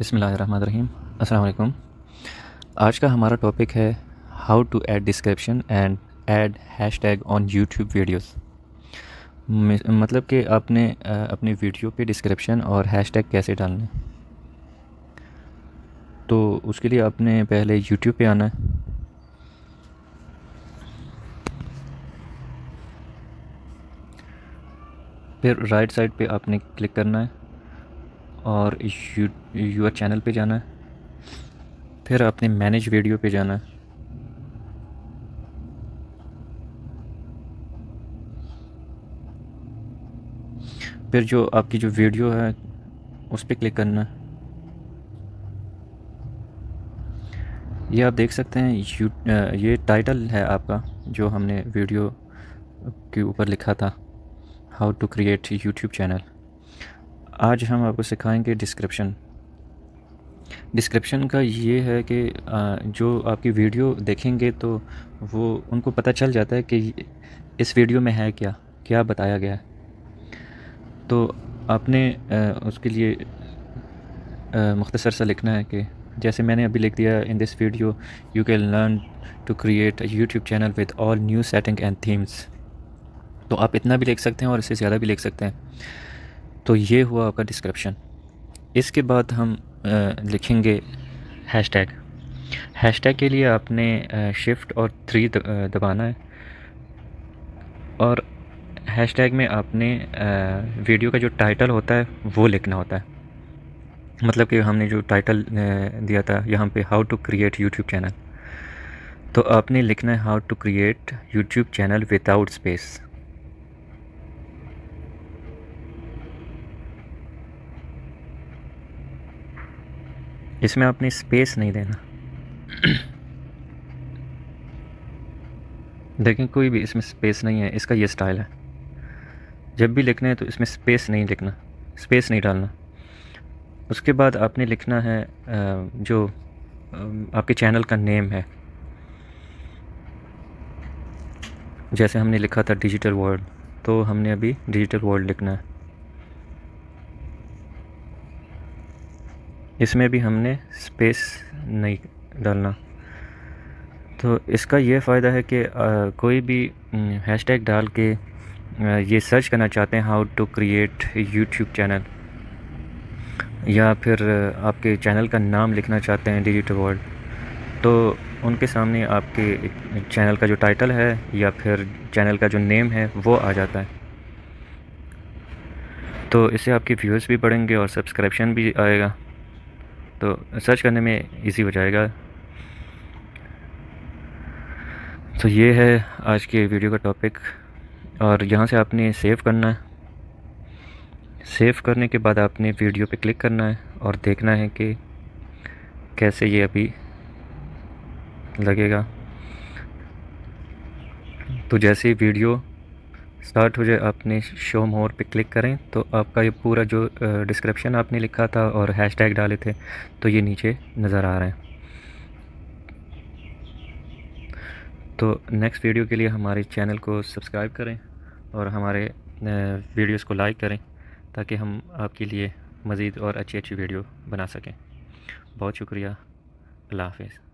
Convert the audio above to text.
बिस्मिल्लाहिर्रहमानिर्रहीम। अस्सलाम वालेकुम। आज का हमारा टॉपिक है how to add description and add hashtag on YouTube videos. मतलब कि आपने अपनी वीडियो पे डिस्क्रिप्शन और हैशटैग कैसे डालने। तो उसके लिए आपने पहले यूट्यूब पे आना है। फिर राइट साइड पे आपने क्लिक करना है और यूर चैनल पे जाना है। फिर आपने मैनेज वीडियो पे जाना है। फिर जो आपकी जो वीडियो है उस पर क्लिक करना है। ये आप देख सकते हैं ये टाइटल है आपका जो हमने वीडियो के ऊपर लिखा था, how to create YouTube channel. आज हम आपको सिखाएंगे डिस्क्रिप्शन। डिस्क्रिप्शन का ये है कि जो आपकी वीडियो देखेंगे तो वो उनको पता चल जाता है कि इस वीडियो में है क्या क्या बताया गया है। तो आपने उसके लिए मुख्तसर सा लिखना है कि जैसे मैंने अभी लिख दिया, in this video you can learn to create a YouTube channel with all new setting and themes. तो आप इतना भी लिख सकते हैं और इससे ज़्यादा भी लिख सकते हैं। तो ये हुआ आपका डिस्क्रिप्शन। इसके बाद हम लिखेंगे हैशटैग। हैशटैग के लिए आपने शिफ्ट और 3 दबाना है और हैशटैग में आपने वीडियो का जो टाइटल होता है वो लिखना होता है। मतलब कि हमने जो टाइटल दिया था यहाँ पे, how to create YouTube channel, तो आपने लिखना है how to create YouTube channel without space. इसमें आपने स्पेस नहीं देना। देखें कोई भी इसमें स्पेस नहीं है, इसका ये स्टाइल है। जब भी लिखना है तो इसमें स्पेस नहीं लिखना, स्पेस नहीं डालना। उसके बाद आपने लिखना है जो आपके चैनल का नेम है। जैसे हमने लिखा था डिजिटल वर्ल्ड, तो हमने अभी डिजिटल वर्ल्ड लिखना है। इसमें भी हमने स्पेस नहीं डालना। तो इसका ये फ़ायदा है कि कोई भी हैशटैग डाल के ये सर्च करना चाहते हैं how to create YouTube channel, या फिर आपके चैनल का नाम लिखना चाहते हैं डिजिटल वर्ल्ड, तो उनके सामने आपके चैनल का जो टाइटल है या फिर चैनल का जो नेम है वो आ जाता है। तो इससे आपके व्यूज़ भी बढ़ेंगे और सब्सक्रिप्शन भी आएगा, तो सर्च करने में इजी हो जाएगा। तो ये है आज के वीडियो का टॉपिक। और यहाँ से आपने सेव करना है। सेव करने के बाद आपने वीडियो पे क्लिक करना है और देखना है कि कैसे ये अभी लगेगा। तो जैसे ही वीडियो स्टार्ट हो जाए आपने शो मोर पे क्लिक करें तो आपका ये पूरा जो डिस्क्रिप्शन आपने लिखा था और हैशटैग डाले थे तो ये नीचे नज़र आ रहे हैं। तो नेक्स्ट वीडियो के लिए हमारे चैनल को सब्सक्राइब करें और हमारे वीडियोस को लाइक करें ताकि हम आपके लिए मज़ीद और अच्छी अच्छी वीडियो बना सकें। बहुत शुक्रिया। अल्लाह हाफ़िज़।